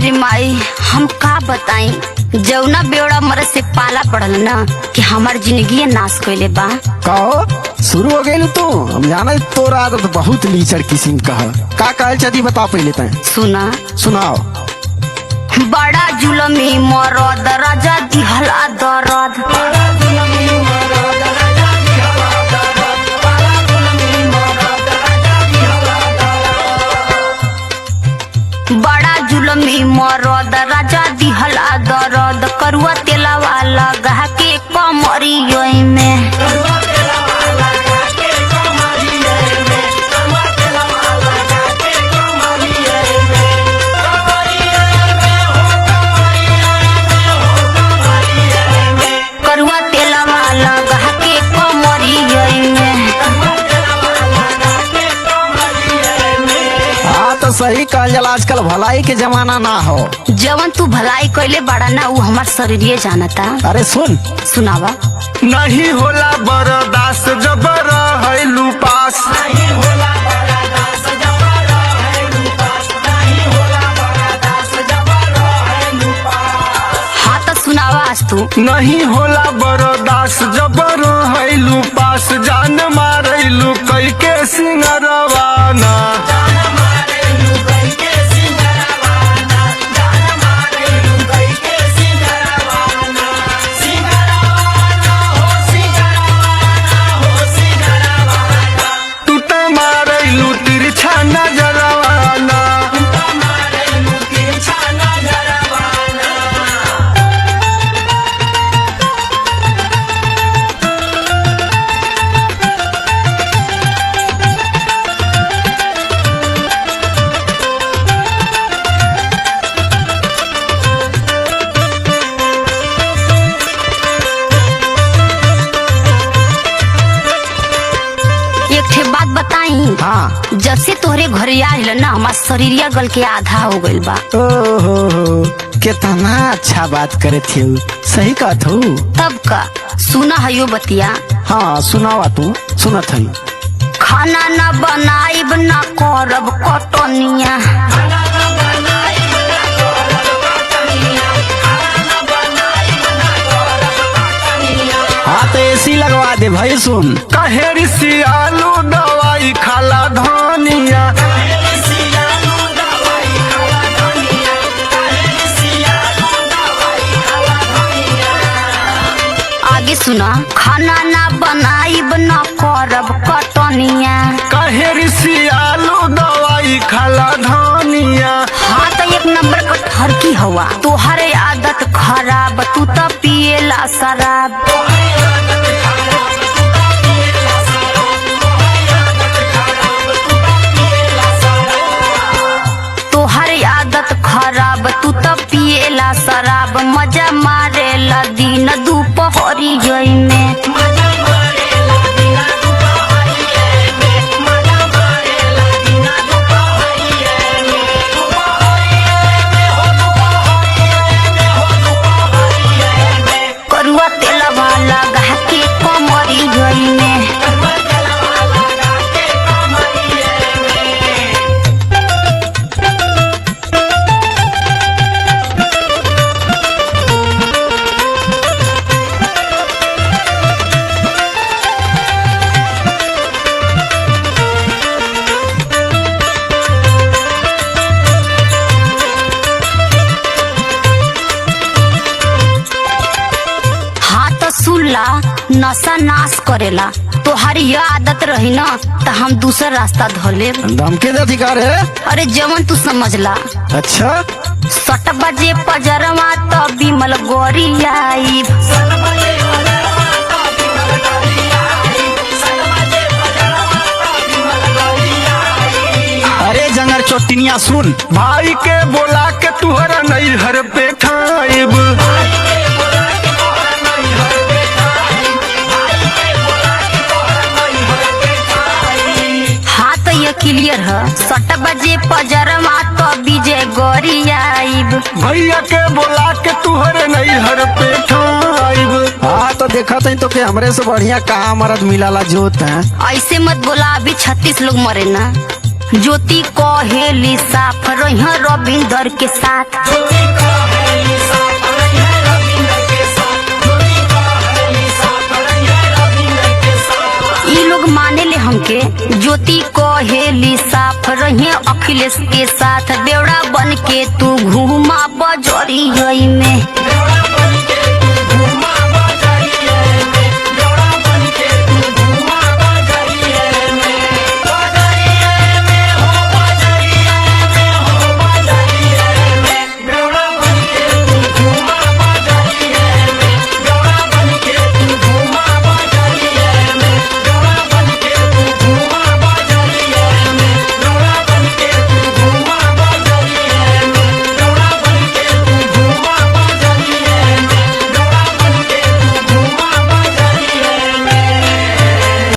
रे माई हम का बताई, जौना बेवड़ा मर से पाला पड़ल ना कि हमार जिंदगी नाश कइले बा। कहो शुरू हो गई तू। हम जाना तोरा आदत बहुत लीचड़ किस्म का है। का कहल चाहती बताओ पहले तय। सुना सुनाओ। बड़ा जुलमी मरद राजा दिहला दरद, बड़ा जुलमी मरद राजा दिहला दरद, करुआ तेला वाला गा के कमरियों में। करुआ तेला वाला गा के कमरियों में। हाँ तो सही कहल जाला, आजकल भलाई के जमाना ना हो। जवन तू भलाई कइले बड़ा ना उ हमार शरीर जानता। अरे सुन। सुनावा। नहीं होला बर्दाश्त जबर हैलू पास, हाँ तो सुनावा आज तू। नहीं होला बर्दाश्त जबर हैलू पास, जान मारैलू कई के सिंगरवाना। तू त मारैलू तिरछा नजरवाना। एक ठे बात बताई, हाँ। जब से तोहरे घरे आइल ना हमार शरीरिया गल के आधा हो गइल बा। ओहो कितना अच्छा बात करे थे। सही कहत हो। तब का सुना है यो बतिया। हाँ सुनावा तू। सुनत है। खाना न बनाइब न करब कटनिया, हाँ तो एसी लगवा दे भाई। सुन। कहेरी सियालू दवाई खाला धनिया। आगे सुना। खाना न बनाइब न करब कटनिया। कहेरी सियालू दवाई खाला धनिया। हाँ तो एक नंबर का ठरकी हवा। तोहरे आदत खराब, तू तो पिएला शराब। तोहरे आदत खराब, तू तो पिएला शराब। मजा मारेला दिन दोपहरिया में। करुआ तेला वाला गा के कमरिया में। हाँ तो सुनला, नशा नाश करेला। तोहारी यह आदत रही ना तो हम दूसरा रास्ता धोले। धमकी दे अधिकार है। अरे जवन तू समझला। अच्छा। 7 बजे पजरवा तो बिमल गोरी आई। अरे जंगर चोटिनिया सुन। भाई के बोला के तुहरा नैहर पे खाइब। हाँ तो ये क्लियर है। 7 बजे पजरवा तो विजय गोरी आईब। भैया के बोला के तुहरे नैहर पे खाइब। हाँ तो देखा था तो के हमरे से बढ़िया कहाँ मरद मिलाला जोत है। ऐसे मत बोला, अभी 36 लोग मरे ना। ज्योति कहेली साफ रही रविंदर के साथ। ई लोग माने ले हमके। ज्योति कहेली साफ रही अखिलेश के साथ। बेवड़ा बन के तू घूमा बजरिया में।